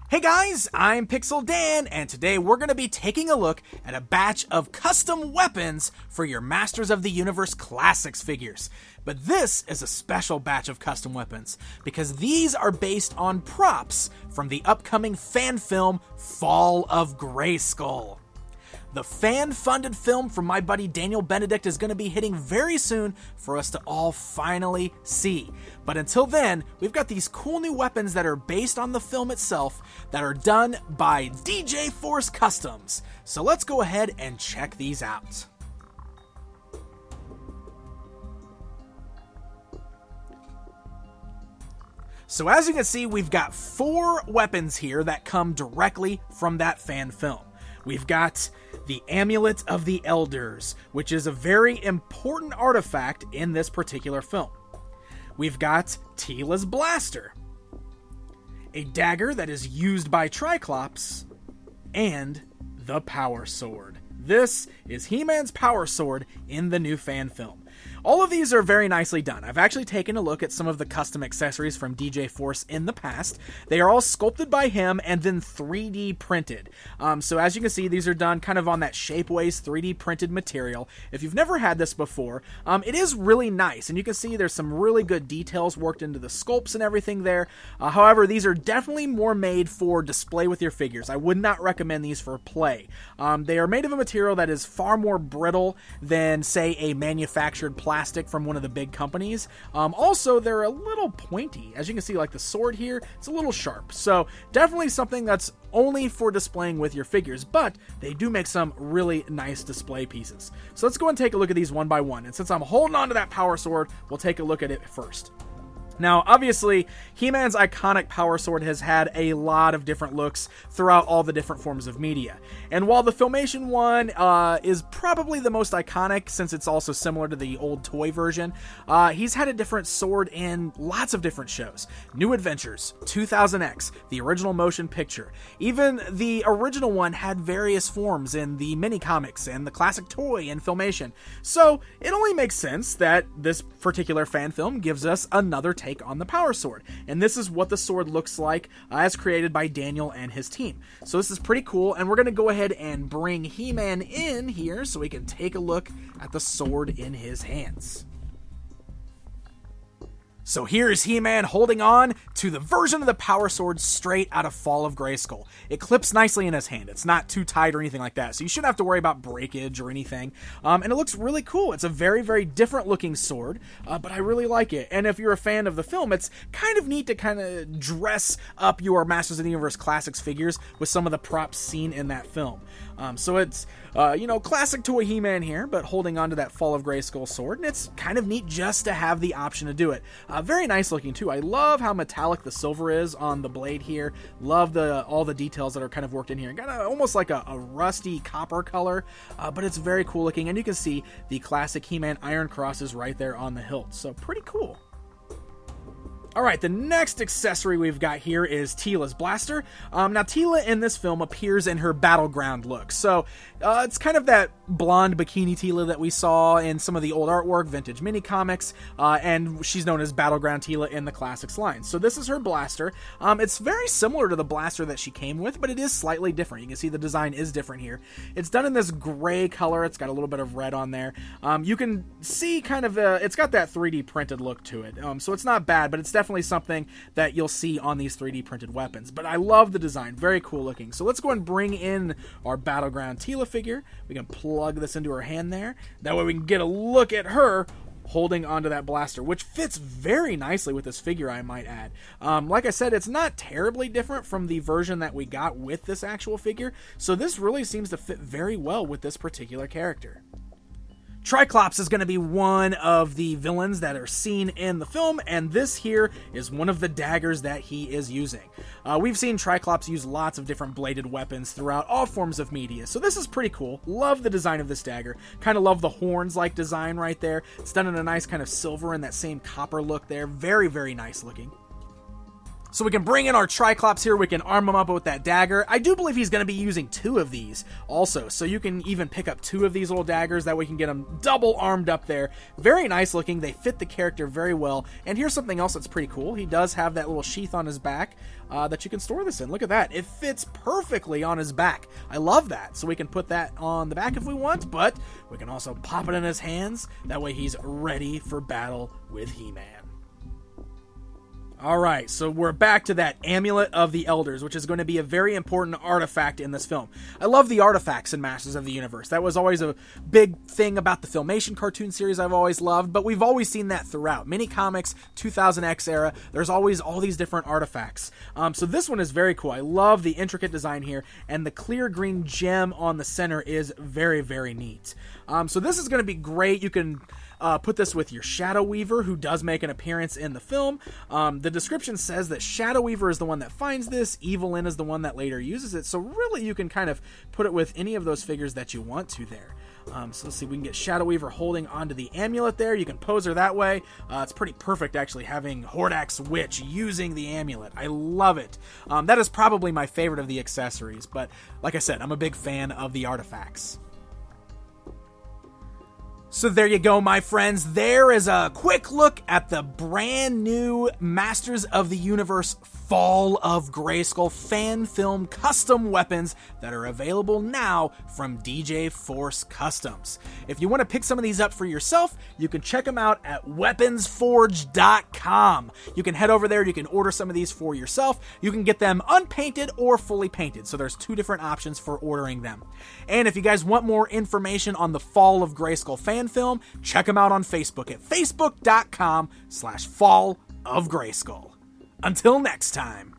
Hey guys, I'm Pixel Dan, and today we're going to be taking a look at a batch of custom weapons for your Masters of the Universe Classics figures. But this is a special batch of custom weapons, because these are based on props from the upcoming fan film, Fall of Grayskull. The fan-funded film from my buddy Daniel Benedict is going to be hitting very soon for us to all finally see. But until then, we've got these cool new weapons that are based on the film itself that are done by DJ Force Customs. So let's go ahead and check these out. So as you can see, we've got 4 weapons here that come directly from that fan film. We've got the Amulet of the Elders, which is a very important artifact in this particular film. We've got Teela's Blaster, a dagger that is used by Triclops, and the Power Sword. This is He-Man's Power Sword in the new fan film. All of these are very nicely done. I've actually taken a look at some of the custom accessories from DJ Force in the past. They are all sculpted by him and then 3D printed. So as you can see, these are done kind of on that Shapeways 3D printed material. If you've never had this before, it is really nice, and you can see there's some really good details worked into the sculpts and everything there. However, these are definitely more made for display with your figures. I would not recommend these for play. They are made of a material that is far more brittle than, say, a manufactured plastic from one of the big companies. Also, they're a little pointy. As you can see, like the sword here, it's a little sharp. So definitely something that's only for displaying with your figures, but they do make some really nice display pieces. So let's go and take a look at these one by one. And since I'm holding on to that power sword, we'll take a look at it first. Now, obviously, He-Man's iconic Power Sword has had a lot of different looks throughout all the different forms of media. And while the Filmation one is probably the most iconic, since it's also similar to the old toy version, he's had a different sword in lots of different shows. New Adventures, 2000X, the original motion picture. Even the original one had various forms in the mini-comics and the classic toy and Filmation. So, it only makes sense that this particular fan film gives us another take on the Power Sword. And this is what the sword looks like as created by Daniel and his team. So this is pretty cool, and we're going to go ahead and bring He-Man in here so we can take a look at the sword in his hands. So here's He-Man holding on to the version of the Power Sword straight out of Fall of Grayskull. It clips nicely in his hand. It's not too tight or anything like that, so you shouldn't have to worry about breakage or anything. And it looks really cool. It's a very, very different looking sword, but I really like it. And if you're a fan of the film, it's kind of neat to kind of dress up your Masters of the Universe Classics figures with some of the props seen in that film. So it's, classic toy He-Man here, but holding on to that Fall of Grayskull sword, and it's kind of neat just to have the option to do it. Very nice looking too. I love how metallic the silver is on the blade here. Love all the details that are kind of worked in here. Got almost like a rusty copper color, but it's very cool looking, and you can see the classic He-Man Iron Crosses right there on the hilt. So pretty cool. Alright, the next accessory we've got here is Teela's Blaster. Now, Teela in this film appears in her battleground look. So, it's kind of that blonde bikini Teela that we saw in some of the old artwork, vintage mini comics, and she's known as Battleground Teela in the Classics line. So this is her blaster. It's very similar to the blaster that she came with, but it is slightly different. You can see the design is different here. It's done in this gray color. It's got a little bit of red on there. You can see kind of it's got that 3D printed look to it. So it's not bad, but it's definitely something that you'll see on these 3D printed weapons. But I love the design. Very cool looking. So let's go and bring in our Battleground Teela figure. We can plug this into her hand there. That way we can get a look at her holding onto that blaster, which fits very nicely with this figure, I might add. Like I said, it's not terribly different from the version that we got with this actual figure, so this really seems to fit very well with this particular character. Triclops is going to be one of the villains that are seen in the film, and this here is one of the daggers that he is using. We've seen Triclops use lots of different bladed weapons throughout all forms of media, so this is pretty cool. Love the design of this dagger. Kind of love the horns-like design right there. It's done in a nice kind of silver and that same copper look there. Very, very nice looking. So we can bring in our Triclops here, we can arm him up with that dagger. I do believe he's going to be using 2 of these also, so you can even pick up 2 of these little daggers, that way we can get him double armed up there. Very nice looking, they fit the character very well, and here's something else that's pretty cool. He does have that little sheath on his back that you can store this in. Look at that, it fits perfectly on his back. I love that, so we can put that on the back if we want, but we can also pop it in his hands, that way he's ready for battle with He-Man. Alright, so we're back to that Amulet of the Elders, which is going to be a very important artifact in this film. I love the artifacts in Masters of the Universe. That was always a big thing about the Filmation cartoon series I've always loved, but we've always seen that throughout. Mini comics, 2000X era, there's always all these different artifacts. So this one is very cool. I love the intricate design here, and the clear green gem on the center is very, very neat. So this is going to be great. You can put this with your Shadow Weaver, who does make an appearance in the film. The description says that Shadow Weaver is the one that finds this, Evelyn is the one that later uses it, so really you can kind of put it with any of those figures that you want to there. So let's see, we can get Shadow Weaver holding onto the amulet there. You can pose her that way. It's pretty perfect, actually, having Hordak's Witch using the amulet. I love it. That is probably my favorite of the accessories, but like I said, I'm a big fan of the artifacts. So there you go, my friends. There is a quick look at the brand new Masters of the Universe Fall of Grayskull fan film custom weapons that are available now from DJ Force Customs. If you want to pick some of these up for yourself, you can check them out at weaponsforge.com. You can head over there, you can order some of these for yourself. You can get them unpainted or fully painted, so there's 2 different options for ordering them. And if you guys want more information on the Fall of Grayskull fan film, check them out on Facebook at facebook.com/fallofgrayskull. Until next time.